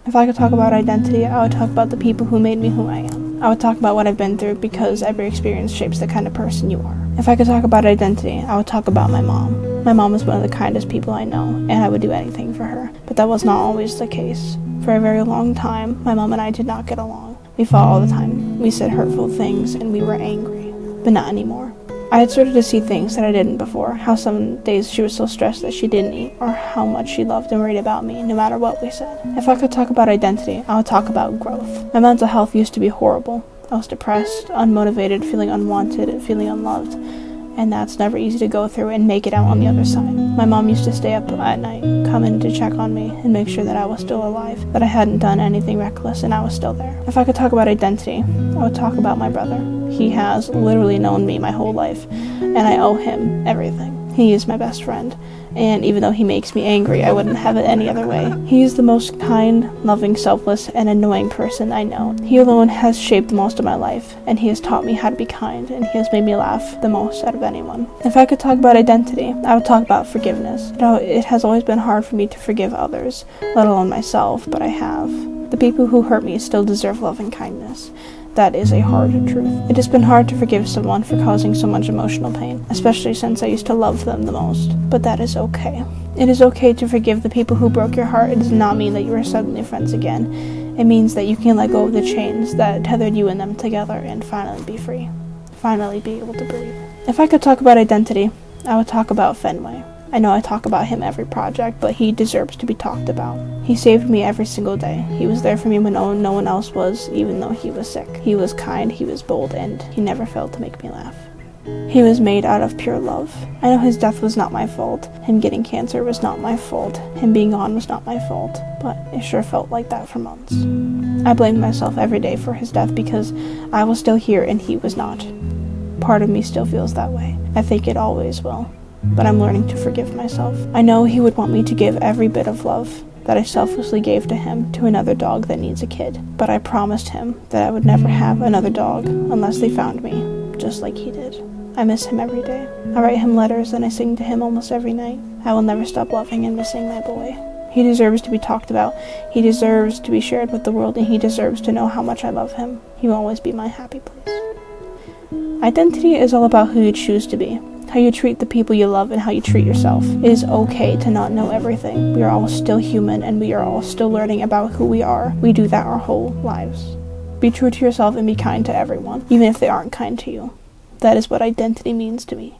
If I could talk about identity, I would talk about the people who made me who I am. I would talk about what I've been through because every experience shapes the kind of person you are. If I could talk about identity, I would talk about my mom. My mom is one of the kindest people I know, and I would do anything for her. But that was not always the case. For a very long time, my mom and I did not get along. We fought all the time. We said hurtful things, and we were angry. But not anymore. I had started to see things that I didn't before, how some days she was so stressed that she didn't eat, or how much she loved and worried about me, no matter what we said. If I could talk about identity, I would talk about growth. My mental health used to be horrible. I was depressed, unmotivated, feeling unwanted, feeling unloved, and that's never easy to go through and make it out on the other side. My mom used to stay up at night, come in to check on me and make sure that I was still alive, that I hadn't done anything reckless and I was still there. If I could talk about identity, I would talk about my brother. He has literally known me my whole life, and I owe him everything. He is my best friend, and even though he makes me angry, I wouldn't have it any other way. He is the most kind, loving, selfless, and annoying person I know. He alone has shaped most of my life, and he has taught me how to be kind, and he has made me laugh the most out of anyone. If I could talk about identity, I would talk about forgiveness. It has always been hard for me to forgive others, let alone myself, but I have. The people who hurt me still deserve love and kindness. That is a hard truth. It has been hard to forgive someone for causing so much emotional pain, especially since I used to love them the most. But that is okay. It is okay to forgive the people who broke your heart. It does not mean that you are suddenly friends again. It means that you can let go of the chains that tethered you and them together and finally be free. Finally be able to breathe. If I could talk about identity, I would talk about Fenway. I know I talk about him every project, but he deserves to be talked about. He saved me every single day. He was there for me when no one else was, even though he was sick. He was kind, he was bold, and he never failed to make me laugh. He was made out of pure love. I know his death was not my fault. Him getting cancer was not my fault. Him being gone was not my fault. But it sure felt like that for months. I blamed myself every day for his death because I was still here and he was not. Part of me still feels that way. I think it always will. But I'm learning to forgive myself. I know he would want me to give every bit of love that I selflessly gave to him to another dog that needs a kid. But I promised him that I would never have another dog unless they found me, just like he did. I miss him every day. I write him letters and I sing to him almost every night. I will never stop loving and missing my boy. He deserves to be talked about. He deserves to be shared with the world, and he deserves to know how much I love him. He will always be my happy place. Identity is all about who you choose to be. How you treat the people you love and how you treat yourself. It is okay to not know everything. We are all still human and we are all still learning about who we are. We do that our whole lives. Be true to yourself and be kind to everyone, even if they aren't kind to you. That is what identity means to me.